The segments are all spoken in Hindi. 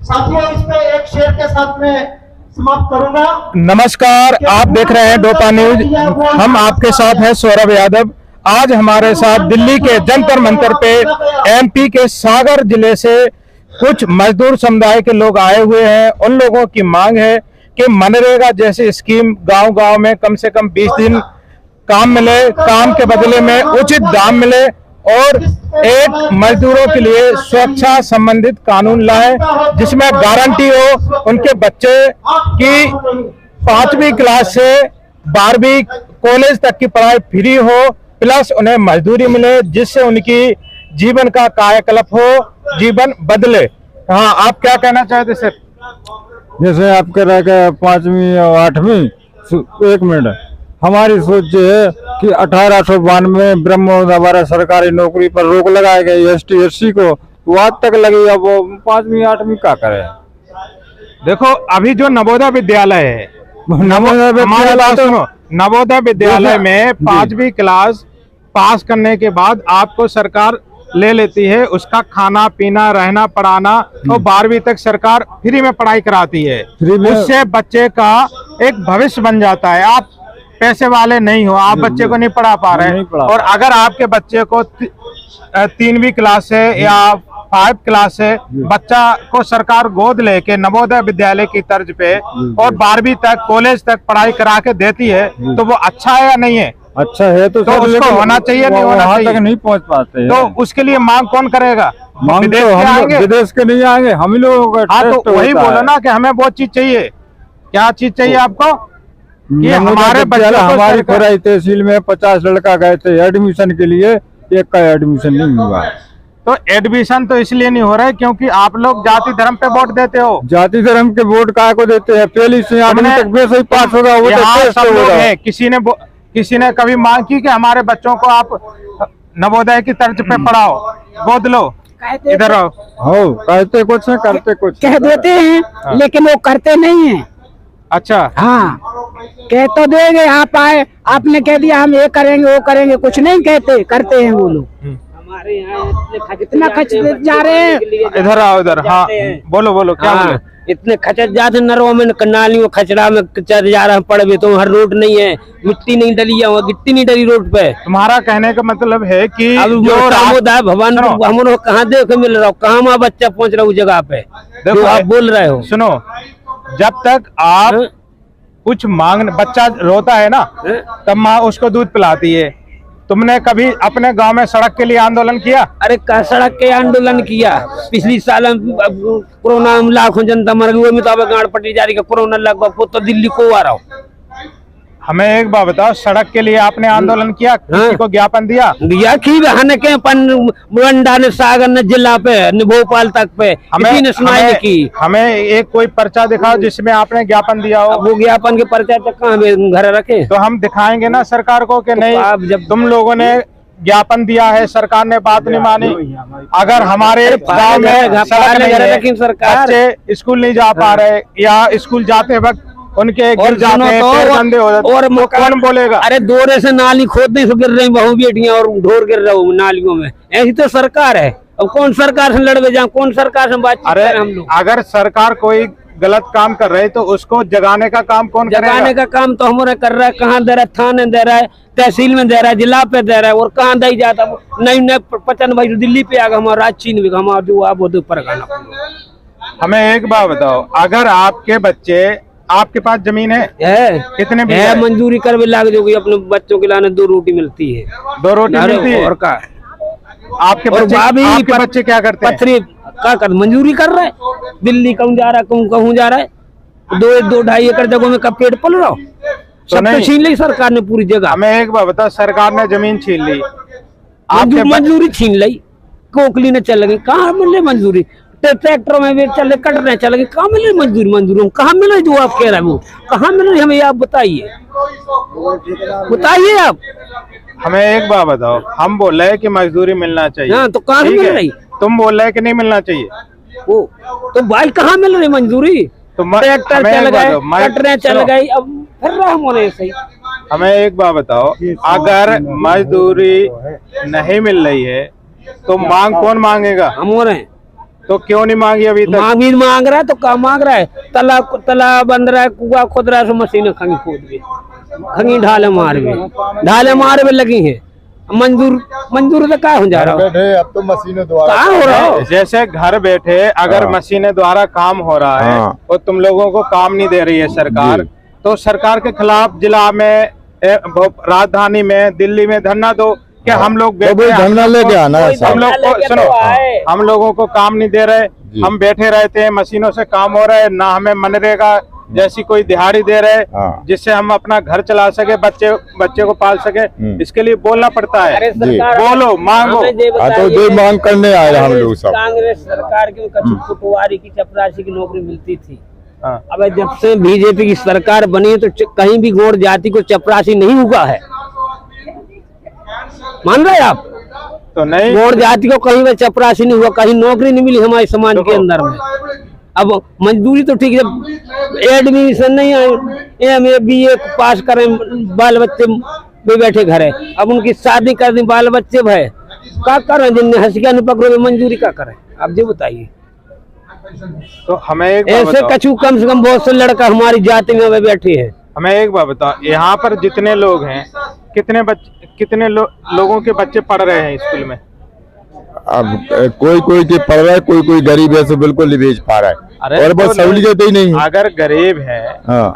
साथियों इस पे एक शेर के साथ में समाप्त करूंगा। नमस्कार, आप देख रहे हैं डोपा न्यूज। हम आपके साथ हैं सौरभ यादव। आज हमारे साथ दिल्ली के जंतर मंतर पे एमपी के सागर जिले से कुछ मजदूर समुदाय के लोग आए हुए हैं। उन लोगों की मांग है कि मनरेगा जैसी स्कीम गांव-गांव में कम से कम 20 दिन काम मिले, काम के बदले में उचित दाम मिले और एक मजदूरों के लिए सुरक्षा संबंधित कानून लाए जिसमें गारंटी हो उनके बच्चे की 5वीं क्लास से 12वीं कॉलेज तक की पढ़ाई फ्री हो, प्लस उन्हें मजदूरी मिले जिससे उनकी जीवन का कायाकल्प हो, जीवन बदले। हाँ, आप क्या कहना चाहते सर? जैसे आप कह रहे हैं 5वीं और 8वीं, एक मिनट, हमारी सोच ये है कि 1892 ब्रह्मोदय द्वारा सरकारी नौकरी पर रोक लगाई गई ST SC को, वो आज तक लगी। अब वो 5वीं 8वीं क्या करे? देखो, अभी जो नवोदय विद्यालय है, नवोदय विद्यालय में 5वीं क्लास पास करने के बाद आपको सरकार ले लेती है, उसका खाना पीना रहना पढ़ाना और 12वीं तक सरकार फ्री में पढ़ाई कराती है। उससे बच्चे का एक भविष्य बन जाता है। आप पैसे वाले नहीं हो, आप बच्चे को नहीं पढ़ा पा रहे हैं, और अगर आपके बच्चे को 3वीं क्लास से या 5 क्लास से बच्चा को सरकार गोद लेके नवोदय विद्यालय की तर्ज पे और 12वीं तक कॉलेज तक पढ़ाई करा के देती है, तो वो अच्छा है या नहीं है? अच्छा है तो उसको होना चाहिए, नहीं होना चाहिए? तक नहीं पहुंच पाते तो उसके लिए मांग कौन करेगा? विदेश के नहीं आएंगे, हम लोग। हाँ, तो वही बोलो ना कि हमें बहुत चीज चाहिए। क्या चीज चाहिए आपको? कि हमारे बच्चे, हमारी खोराई तहसील में 50 लड़का गए थे एडमिशन के लिए, एक का एडमिशन नहीं हुआ। तो एडमिशन तो इसलिए नहीं हो रहा है क्योंकि आप लोग जाति धर्म पे वोट देते हो। जाति धर्म के वोट काय को देते हैं? पहली से 8वीं तक वैसे ही पास होगा वो तो सब लोग हैं। किसी ने कभी मांग की कि हमारे बच्चों को आप नवोदय की तर्ज पे पढ़ाओ, गोद लो, इधर आओ? हो, कहते कुछ है, करते कुछ कह देते हैं। हाँ। लेकिन वो करते नहीं है। अच्छा, हाँ, कह तो देंगे, आप आए, आपने कह दिया हम ये करेंगे वो करेंगे, कुछ नहीं कहते, करते हैं वो लोग। हमारे यहाँ इतना खर्च जा रहे हैं। इधर आओ, इधर। हाँ, बोलो बोलो, क्या बोले? इतने खचर जाते नरों में, नालियों खचरा में चल जा रहे हैं, पड़े तो हर रोड नहीं है, मिट्टी नहीं डली है, गिट्टी नहीं डली रोड पे। तुम्हारा कहने का मतलब है कि अब जो रामोदय भवन हम लोग कहाँ देख मिल रहा हो, कहाँ वहाँ बच्चा पहुँच रहा उस जगह पे जो आप बोल रहे हो? सुनो, जब तक आप कुछ मांग, बच्चा रोता है ना तब माँ उसको दूध पिलाती है। तुमने कभी अपने गांव में सड़क के लिए आंदोलन किया? अरे सड़क के आंदोलन किया, पिछली साल कोरोना में लाखों जनता मर गई, मुताबिक गाड़ पट्टी जारी का कोरोना लगभग तो दिल्ली को आ रहा हो। हमें एक बात बताओ, सड़क के लिए आपने आंदोलन किया? किसी को ज्ञापन दिया? की बहाने के मंडा ने, सागर ने, जिला पे, भोपाल तक पे किसी ने सुनाई नहीं की। हमें एक कोई पर्चा दिखाओ जिसमें आपने ज्ञापन दिया हो। वो ज्ञापन के पर्चा तक कहाँ घर रखे? तो हम दिखाएंगे ना सरकार को कि नहीं, आप जब तुम लोगों ने ज्ञापन दिया है, सरकार ने बात नहीं मानी। अगर हमारे गाँव में सरकार बच्चे स्कूल नहीं जा पा रहे या स्कूल जाते वक्त उनके गिर जाते हैं, पैर गंदे हो जाते हैं, और कौन बोलेगा? अरे दोरे से नाली खोदने से गिर रही बहु बेटियां और ढोर गिर रहे हो नालियों में। ऐसी तो सरकार है। अब कौन सरकार से लड़वे जाए, कौन सरकार से बातचीत करें हम लोग? अगर सरकार कोई गलत काम कर रहे तो उसको जगाने का काम कौन करेगा? जगाने का काम तो हमारा कर रहा है। कहाँ दे रहा है? थाने दे रहा है, तहसील में दे रहा है, जिला पे दे रहा है, और कहाँ दे जाता? नहीं 55 भाई दिल्ली पे आ गया, हमारा रांची में हमारा जो आप परगाना। हमें एक बात बताओ, अगर आपके बच्चे, आपके पास जमीन है? कितने है? मंजूरी कर भी लाग जोगी, अपने बच्चों के लाने 2 रोटी मिलती है। 2 रोटी मिलती है? और का आपके बच्चे क्या करते हैं? पथरी क्या कर, मंजूरी कर रहा है, दिल्ली कहूँ जा रहा है, कहूँ जा रहा है। 2-2.5 एकड़ जगहों में कब पेड़ पल रहा हो? सब तो छीन ली सरकार ने पूरी जगह। हमें एक बात बताओ, सरकार ने जमीन छीन ली, मंजूरी छीन ली, कोकली ने चल गई, कहाँ मिल रही मंजूरी? ट्रैक्टरों में चले, कट रहे चल गए, कहाँ मिल रही मंजूरी? कहाँ मिल रही? जो आप कह रहे हैं वो कहाँ मिल रही? हमें आप बताइए, बताइए आप हमें एक बात बताओ। हम बोल रहे हैं कि मजदूरी मिलना चाहिए। हाँ, तो कहाँ मिल रही? तुम बोल रहे हैं कि नहीं मिलना चाहिए। वो तो भाई कहाँ मिल रही मंजूरी? ट्रैक्टर चल गए, कटरे चल गई, अब फिर रहा होने सही। हमें एक बात बताओ, अगर मजदूरी नहीं मिल रही है तो मांग कौन मांगेगा? हम हो रहे हैं। तो क्यों नहीं मांगी अभी तक? मांग मांग रहा है तो क्या मांग रहा है? तला बंद रहा है, कुआ खोद रहा है, मशीन खंगी खोद गई, खंगी ढाले मार में लगी है। मंजूर तो क्या हो जा रहा है? अब तो मशीनों द्वारा कहाँ हो रहा है? जैसे घर बैठे अगर मशीनें द्वारा काम हो रहा है और तुम लोगों को काम नहीं दे रही है सरकार, तो सरकार के खिलाफ जिला में, राजधानी में, दिल्ली में धरना दो कि हम लोग धरना लेके आना है। हम लोग को सुनो, हम लोगों को काम नहीं दे रहे, हम बैठे रहते हैं, मशीनों से काम हो रहा है, ना हमें मनरेगा जैसी कोई दिहाड़ी दे रहे, जिससे हम अपना घर चला सके, बच्चे को पाल सके, इसके लिए बोलना पड़ता है। बोलो, मांगो। तो ये मांग करने आए हम लोग सब। कांग्रेस सरकार की पटवारी की, चपरासी की नौकरी मिलती थी। अब जब से बीजेपी की सरकार बनी है तो कहीं भी गौड़ जाति को चपरासी नहीं हुआ है, मान रहे आप? तो नहीं, गौड़ जाति को कहीं भी चपरासी नहीं हुआ, कहीं नौकरी नहीं मिली हमारे समाज के अंदर में। अब मजदूरी तो ठीक है, एडमिशन नहीं है, MA BA पास करें, बाल बच्चे भी बैठे घर है, अब उनकी शादी कर दी, बाल बच्चे भय क्या करें? जिनने हंसिया नहीं पकड़ो, मंजूरी क्या करें? आप जी बताइए। तो हमें एक ऐसे कछु कम से कम बहुत से लड़का हमारी जाति में बैठे हैं। हमें एक बात बताओ, यहाँ पर जितने लोग हैं, कितने लोगों के बच्चे पढ़ रहे हैं स्कूल में? अब कोई के पढ़ रहा है, कोई गरीब है, तो बिल्कुल नहीं भेज पा रहा है। और बहुत सहूलियत ही नहीं। अगर गरीब है,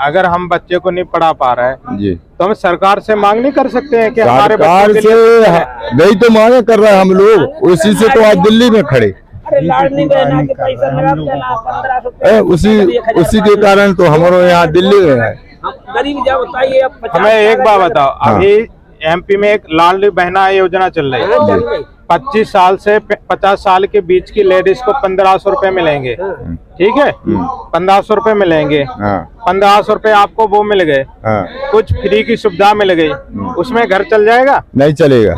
अगर हम बच्चे को नहीं पढ़ा पा रहे हैं जी, तो हम सरकार से मांग नहीं कर सकते हैं कि हमारे बच्चे के लिए? नहीं तो मांगे कर रहे हैं हम लोग, उसी से तो आज दिल्ली में खड़े। उसी के कारण तो हमारे यहाँ दिल्ली में है। गरीब जा बताइए। हमें एक बात बताओ, अभी MP में एक लाडली बहना योजना चल रही है, 25 साल से 50 साल के बीच की लेडीज को 1500 रुपए मिलेंगे, ठीक है? 1500 रुपए मिलेंगे, 1500 रुपए आपको वो मिल गए, कुछ फ्री की सुविधा मिल गई, उसमें घर चल जाएगा? नहीं चलेगा।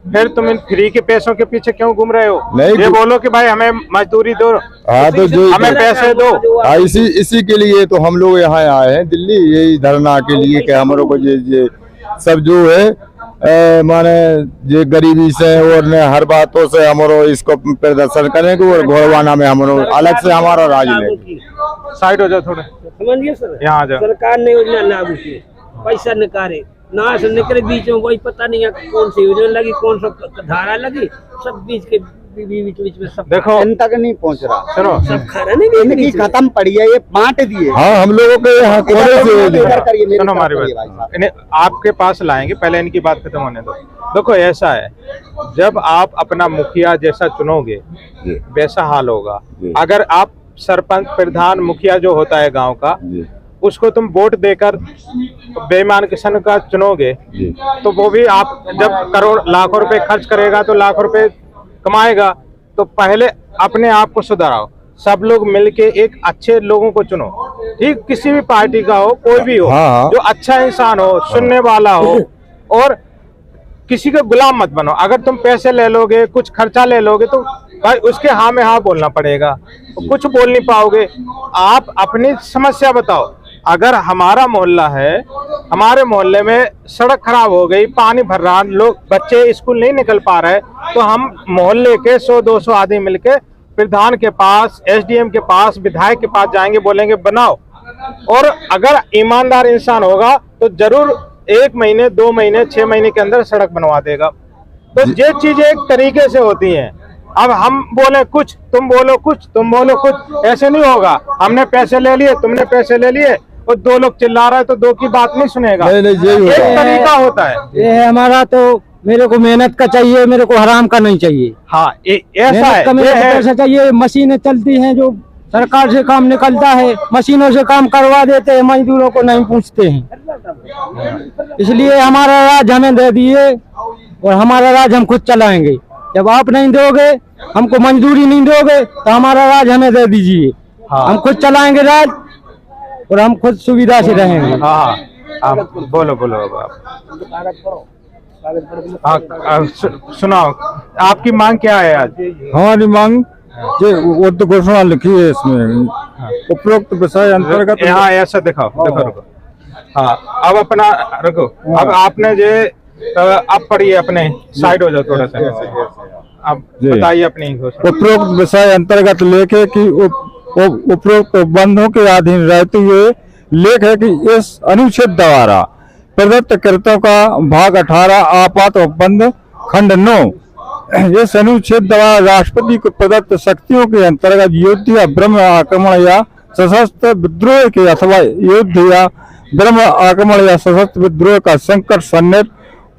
फिर तुम इन फ्री के पैसों के पीछे क्यों घूम रहे हो? नहीं, ये बोलो कि भाई हमें मजदूरी दो, तो जो हमें पैसे दो। इसी के लिए तो हम लोग यहाँ आए हैं दिल्ली, यही धरना के लिए कि हमारे को ये सब जो है माने ये गरीबी से और ने हर बातों से हमारो इसको प्रदर्शन करेंगे और घोड़वाना में हमारो अलग से हमारा राज लेंगे। साइड हो जाओ थोड़े, समझिए सर, यहाँ आ जाओ। सरकार ने योजना लागू की, पैसा निकाले ना से निकले, बीच में कोई पता नहीं है कौन सी योजना लगी, कौन सा धारा लगी, सब बीच बीच में सब देखो तक नहीं पहुंच रहा। सुनो, सब खरा नहीं खत्म पड़ी है, ये बांट दिए। हाँ, हम लोगों के यहाँ सुनो हमारी बात, इन्हें आपके पास लाएंगे, पहले इनकी बात खत्म होने दो। देखो ऐसा है, जब आप अपना मुखिया जैसा चुनोगे वैसा हाल होगा। अगर आप सरपंच, प्रधान, मुखिया जो होता है गांव का, उसको तुम वोट देकर बेईमान किसान का चुनोगे, तो वो भी आप जब करोड़ लाखों रुपए खर्च करेगा तो लाखों रुपए कमाएगा। तो पहले अपने आप को सुधारो, सब लोग मिलके एक अच्छे लोगों को चुनो, ठीक? किसी भी पार्टी का हो, कोई भी हो, जो अच्छा इंसान हो, सुनने वाला हो, और किसी का गुलाम मत बनो। अगर तुम पैसे ले लोगे, कुछ खर्चा ले लोगे, तो भाई उसके हाँ में हाँ बोलना पड़ेगा, तो कुछ बोल नहीं पाओगे। आप अपनी समस्या बताओ। अगर हमारा मोहल्ला है, हमारे मोहल्ले में सड़क खराब हो गई, पानी भर रहा, लोग बच्चे स्कूल नहीं निकल पा रहे, तो हम मोहल्ले के 100-200 आदमी मिलके प्रधान के पास, SDM के पास, विधायक के पास जाएंगे, बोलेंगे बनाओ। और अगर ईमानदार इंसान होगा तो जरूर 1 महीने, 2 महीने, 6 महीने के अंदर सड़क बनवा देगा। तो ये चीजें एक तरीके से होती हैं। अब हम बोले कुछ, तुम बोलो कुछ, तुम बोलो कुछ, ऐसे नहीं होगा। हमने पैसे ले लिए, तुमने पैसे ले लिए, और 2 लोग चिल्ला रहा है तो 2 की बात नहीं सुनेगा। एक तरीका होता है। ये है हमारा, तो मेरे को मेहनत का चाहिए, मेरे को हराम का नहीं चाहिए। हाँ, ऐसा है, मेरे को पैसा चाहिए। मशीनें चलती हैं, जो सरकार से काम निकलता है, मशीनों से काम करवा देते हैं, मजदूरों को नहीं पूछते हैं। इसलिए हमारा राज हमें दे दिए और हमारा राज हम खुद चलाएंगे। जब आप नहीं दोगे, हमको मजदूरी नहीं दोगे, तो हमारा राज हमें दे दीजिए। हम खुद चलाएंगे राज और हम खुद सुविधा से रहेंगे। हाँ, आप बोलो आप सुनाओ, आपकी मांग क्या है आज? हमारी मांग वो तो घोषणा लिखी है इसमें, उपरोक्त विषय अंतर्गत। यहाँ ऐसा दिखाओ, रुको। हाँ, अब अपना रुको। अब आपने जो अब पढ़िए, अपने साइड हो जाओ थोड़ा सा। आप जी। बताइए अपनी घोषणा। उपरोक्त विषय अंतर्गत लेखे की उपरोक्त बंधों के अधीन रहते हुए लेख है कि इस अनुच्छेद द्वारा प्रदत्त कृत्यों का भाग 18 आपात उपबंध खंड 9 इस अनुच्छेद द्वारा राष्ट्रपति को प्रदत्त शक्तियों के अंतर्गत युद्ध या ब्रह्म आक्रमण या सशस्त्र विद्रोह के अथवा युद्ध या ब्रह्म आक्रमण या सशस्त्र विद्रोह का संकट सन्निहित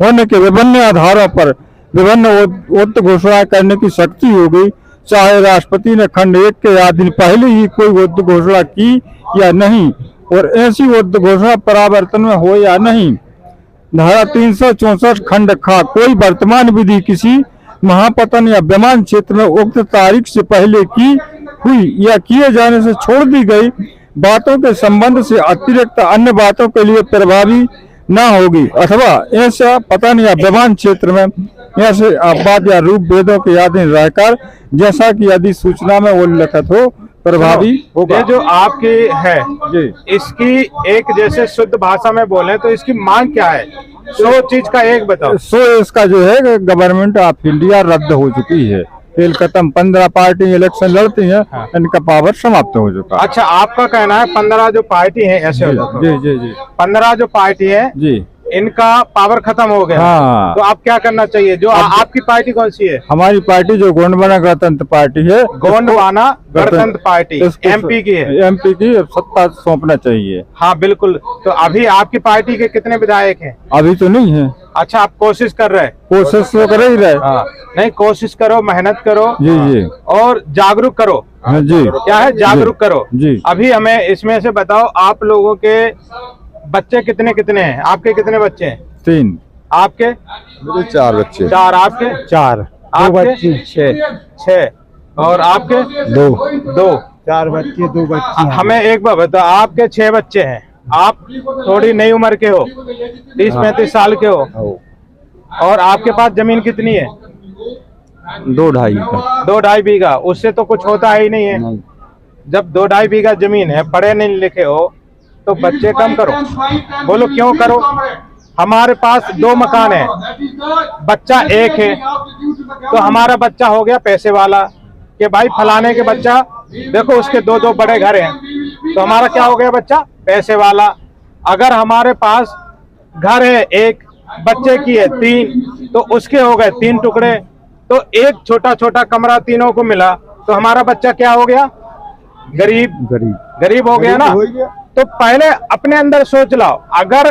होने के विभिन्न आधारों पर विभिन्न युद्ध घोषणा करने की शक्ति होगी, चाहे राष्ट्रपति ने खंड 1 के अधीन पहले ही कोई युद्ध घोषणा की या नहीं और ऐसी युद्ध घोषणा परावर्तन में हो या नहीं। धारा 364 खंड खा कोई वर्तमान विधि किसी महापतन या विमान क्षेत्र में उक्त तारीख से पहले की हुई या किए जाने से छोड़ दी गई बातों के संबंध से अतिरिक्त अन्य बातों के लिए प्रभावी न होगी अथवा ऐसा पतन या विमान क्षेत्र में ऐसे अपवाद या रूप भेदों के अधीन रहकर जैसा कि यदि सूचना में उल्लेखित हो प्रभावी होगा। ये जो आपकी है जी इसकी एक जैसे शुद्ध भाषा में बोले तो इसकी मांग क्या है? 100 चीज का एक बताओ। सो इसका जो है गवर्नमेंट ऑफ इंडिया रद्द हो चुकी है, खेल खत्म, 15 पार्टी इलेक्शन लड़ती हैं, इनका पावर समाप्त हो चुका है। अच्छा, आपका कहना है 15 जो पार्टी है ऐसे हो जाता है। जी जी जी 15 जो पार्टी है जी इनका पावर खत्म हो गया। हाँ। तो आप क्या करना चाहिए? जो आपकी पार्टी कौन सी है? हमारी पार्टी जो गोंडवाना गणतंत्र पार्टी है, गोंडवाना गणतंत्र पार्टी इसको एमपी की है। एमपी की सत्ता सौंपना चाहिए। हाँ बिल्कुल। तो अभी आपकी पार्टी के कितने विधायक हैं? अभी तो नहीं है। अच्छा, आप कोशिश कर रहे हैं? कोशिश तो कर ही रहे। हाँ, नहीं कोशिश करो, मेहनत करो जी जी और जागरूक करो। हाँ जी क्या है? जागरूक करो जी। अभी हमें इसमें से बताओ, आप लोगों के बच्चे कितने कितने हैं? आपके कितने बच्चे हैं? 3। आपके? मेरे 4 बच्चे। 4। आपके? 4। आपके? 6। और आपके? 2। 4 बच्चे 2 बच्चे। हमें एक बात बताओ, आपके 6 बच्चे हैं, आप थोड़ी नई उम्र के हो, 30-35 साल के हो, और आपके पास जमीन कितनी है? 2-2.5 बीघा। उससे तो कुछ होता ही नहीं है। जब 2-2.5 बीघा जमीन है, पढ़े नहीं लिखे हो, तो बच्चे कम करो। बोलो क्यों करो? हमारे पास 2 मकान है, बच्चा 1 है, तो हमारा बच्चा हो गया पैसे वाला कि भाई फलाने के बच्चा देखो उसके 2-2 बड़े घर हैं, तो हमारा क्या हो गया? बच्चा पैसे वाला। अगर हमारे पास घर है 1, बच्चे की है 3, तो उसके हो गए 3 टुकड़े, तो एक छोटा छोटा कमरा तीनों को मिला, तो हमारा बच्चा क्या हो गया? गरीब हो गया ना। तो पहले अपने अंदर सोच लाओ, अगर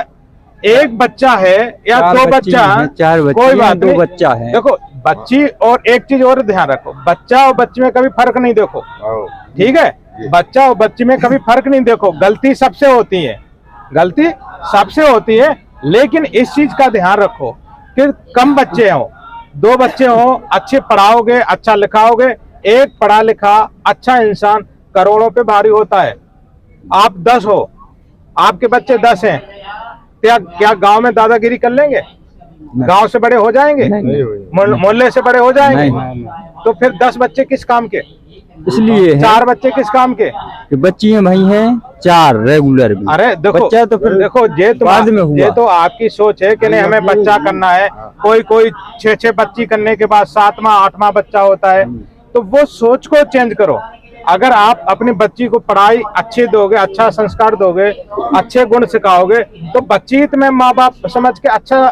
एक बच्चा है या 2 बच्चा, 4 बच्चे कोई बात 2 नहीं। बच्चा है। देखो बच्ची, और एक चीज और ध्यान रखो, बच्चा और बच्ची में कभी फर्क नहीं देखो, ठीक है? बच्चा और बच्ची में कभी फर्क नहीं देखो। गलती सबसे होती है, गलती सबसे होती है, लेकिन इस चीज का ध्यान रखो कि कम बच्चे हो, 2 बच्चे हो, अच्छे पढ़ाओगे, अच्छा लिखाओगे। एक पढ़ा लिखा अच्छा इंसान करोड़ों पे भारी होता है। आप 10 हो, आपके बच्चे 10 हैं, क्या गांव में दादागिरी कर लेंगे? गांव से बड़े हो जाएंगे? मोहल्ले से बड़े हो जाएंगे? तो फिर 10 बच्चे किस काम के? इसलिए 4 बच्चे किस काम के? बच्चियां भाई हैं 4 रेगुलर भी। अरे देखो, बच्चा तो फिर देखो बाद में हुआ। ये तो आपकी सोच है कि नहीं हमें बच्चा करना है। कोई 6 बच्ची करने के बाद 7वां 8वां बच्चा होता है। तो वो सोच को चेंज करो। अगर आप अपनी बच्ची को पढ़ाई अच्छी दोगे, अच्छा संस्कार दोगे, अच्छे गुण सिखाओगे, तो बच्ची तुम्हें माँ बाप समझ के अच्छा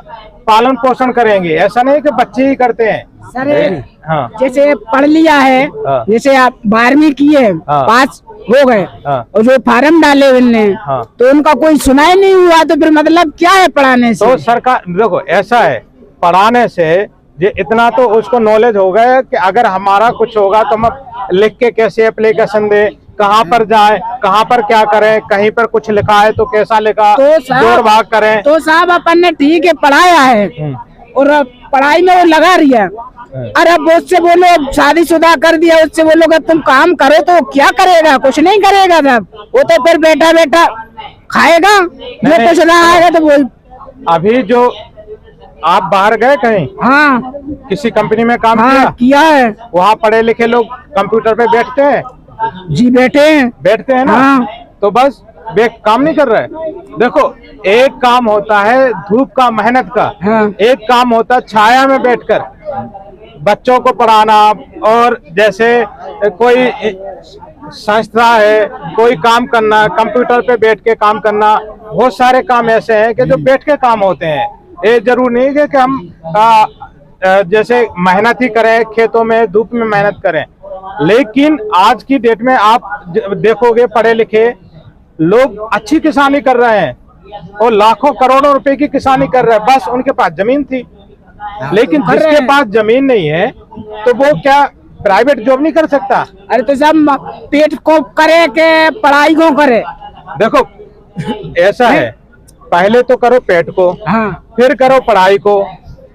पालन पोषण करेंगे। ऐसा नहीं कि बच्चे ही करते हैं। सर हाँ जैसे पढ़ लिया है, हाँ। जैसे आप 12वीं किए, हाँ। पास हो गए, हाँ। और जो फार्म डाले उनने, हाँ। तो उनका कोई सुनाई नहीं हुआ, तो फिर मतलब क्या है पढ़ाने से? तो सरकार देखो, ऐसा है, पढ़ाने से ये इतना तो उसको नॉलेज हो गया कि अगर हमारा कुछ होगा तो हम लिख के कैसे एप्लीकेशन दे, कहाँ पर जाए, कहाँ पर क्या करें, कहीं पर कुछ लिखा है तो कैसा लिखा, तो जोड़ भाग करें। तो साहब अपन ने ठीक है पढ़ाया है, और अब पढ़ाई में वो लगा रही है। अरे अब उससे बोलो शादीशुदा कर दिया, उससे बोलोगे तुम काम करो, तो क्या करेगा? कुछ नहीं करेगा साहब। वो तो फिर बैठा बैठा खाएगा, जो कुछ ना आएगा तो वो। अभी जो आप बाहर गए कहीं, हाँ किसी कंपनी में काम हाँ किया है। वहाँ पढ़े लिखे लोग कंप्यूटर पे बैठते हैं? जी बैठे हैं ना। हाँ। तो बस काम नहीं कर रहे। देखो, एक काम होता है धूप का, मेहनत का, हाँ। एक काम होता है छाया में बैठकर। बच्चों को पढ़ाना, और जैसे कोई संस्था है, कोई काम करना, कंप्यूटर पे बैठ के काम करना, बहुत सारे काम ऐसे हैं कि जो बैठ के काम होते हैं। ये जरूर नहीं है कि हम जैसे मेहनत ही करें, खेतों में धूप में मेहनत करें, लेकिन आज की डेट में आप देखोगे पढ़े लिखे लोग अच्छी किसानी कर रहे हैं और लाखों करोड़ों रुपए की किसानी कर रहे हैं, बस उनके पास जमीन थी। लेकिन जिसके पास जमीन नहीं है तो वो क्या प्राइवेट जॉब नहीं कर सकता? अरे तो सब पेट को करे के पढ़ाई को करे। देखो ऐसा है, पहले तो करो पेट को, हाँ। फिर करो पढ़ाई को,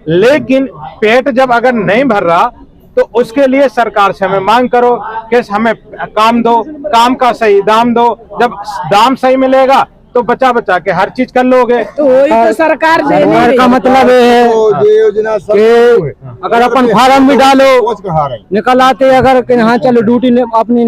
लेकिन पेट जब अगर नहीं भर रहा तो उसके लिए सरकार से हमें मांग करो कि हमें काम दो, काम का सही दाम दो। जब दाम सही मिलेगा तो बचा बचा के हर चीज कर लोगे। तो वही तो सरकार दे नहीं रही। का मतलब है योजना कि अगर अपन फार्म भी डालो निकल आते, अगर कि हाँ चलो ड्यूटी अपनी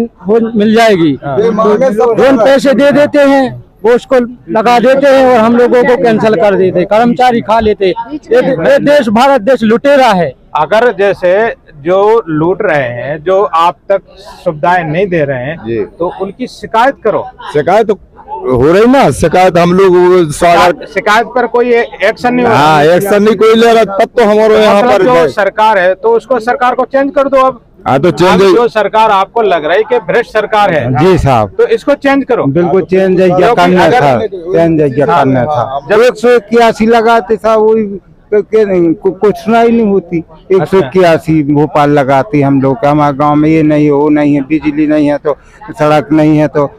मिल जाएगी, लोन पैसे दे देते हैं, वो उसको लगा देते हैं और हम लोगों को कैंसिल कर देते हैं, कर्मचारी खा लेते। ये देश भारत देश लुटेरा है। अगर जैसे जो लूट रहे हैं, जो आप तक सुविधाएं नहीं दे रहे हैं, तो उनकी शिकायत करो। शिकायत हो रही ना, शिकायत हम लोग शिकायत पर कोई एक्शन नहीं हो रहा। हाँ, एक्शन नहीं कोई ले रहा, तब तो हमारे यहाँ पर जो सरकार है तो उसको सरकार को चेंज कर दो। अब हाँ तो चेंज, जो सरकार आपको लग रही है कि भ्रष्ट सरकार है, जी साहब, तो इसको चेंज करो। बिल्कुल चेंज करना था, चेंज करना था। जब 181 लगाते था वही कुछ सुनाई नहीं होती। 181 भोपाल लगाती हम लोग, हमारे गांव में ये नहीं है, वो नहीं है, बिजली नहीं है तो सड़क नहीं है, तो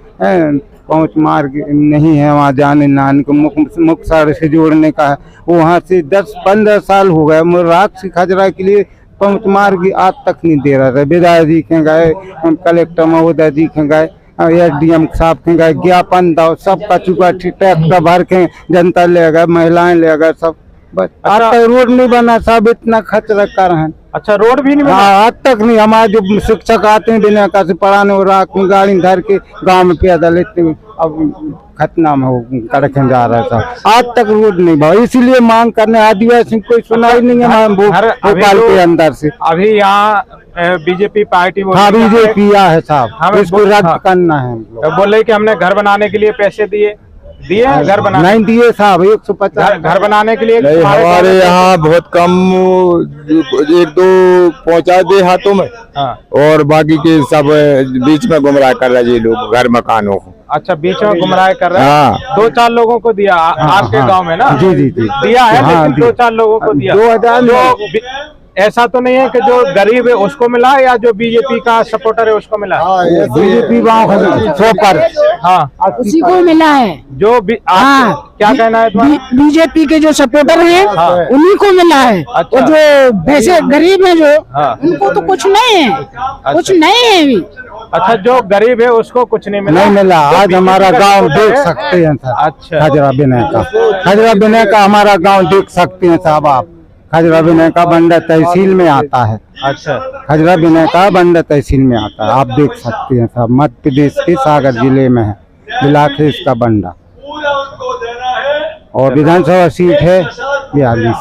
पहुंच मार्ग नहीं है वहाँ जाने नान को, मुख्य सड़क से जोड़ने का है। वहाँ से 10-15 साल हो गए, रात से खजरा के लिए पहुंच मार्ग आज तक नहीं दे रहा था। विधायक जी के गए, कलेक्टर महोदय जी के गए, SDM साहब के गए, ज्ञापन दो, सब कचुका टैक्स का भर के जनता ले गए, महिलाएं ले गए, सब बस। आज तक रोड नहीं बना, सब इतना खर्च कर रहे हैं। अच्छा, रोड भी नहीं बना? आज तक नहीं। हमारे जो शिक्षक आते हैं बिना का से पढ़ाने, और रात में गाड़ी धर के गांव में पैदल इतने अब खतना में हो करके जा रहा था। आज तक रोड नहीं भाई, इसीलिए मांग करने आदिवासी कोई सुनाई नहीं है भोपाल के अंदर से। अभी यहाँ बीजेपी पार्टी, हाँ बीजेपी है साहब, इसको रद्द करना है। बोले कि हमने घर बनाने के लिए पैसे दिए घर बनाने नहीं दिए साहब। 150 घर बनाने के लिए हमारे यहाँ बहुत कम, 1-2 पहुँचा दे हाथों में। हाँ। और बाकी के सब बीच में गुमराह कर रहे हैं लोग घर मकानों को। अच्छा, बीच में गुमराह कर रहे हैं। हाँ। 2-4 लोगों को दिया आपके गांव में ना? जी जी जी दिया है, लेकिन 2-4 लोगों को दिया। 2000 ऐसा तो नहीं है कि जो गरीब है उसको मिला या जो बीजेपी का सपोर्टर है उसको मिला? बीजेपी पर हाँ, उसी को मिला है। जो हाँ, क्या कहना है तुम्हारा? बीजेपी के जो सपोर्टर हैं उन्हीं को मिला है। अच्छा। और जो वैसे गरीब हैं जो, हाँ। उनको तो कुछ नहीं है, कुछ नहीं है अभी। अच्छा, जो गरीब है उसको कुछ नहीं मिला? नहीं मिला। आज हमारा गांव देख सकते हैं सर। अच्छा, खजरा बिना का हमारा गांव देख सकते हैं साहब आप। खजरा बिना का बंडा तहसील में आता है। अच्छा, खजरा बिना का बंडा तहसील में आता है, आप देख सकते हैं साहब। मध्य प्रदेश के सागर जिले में है, ब्लॉक है इसका बंडा, और विधानसभा सीट है 42।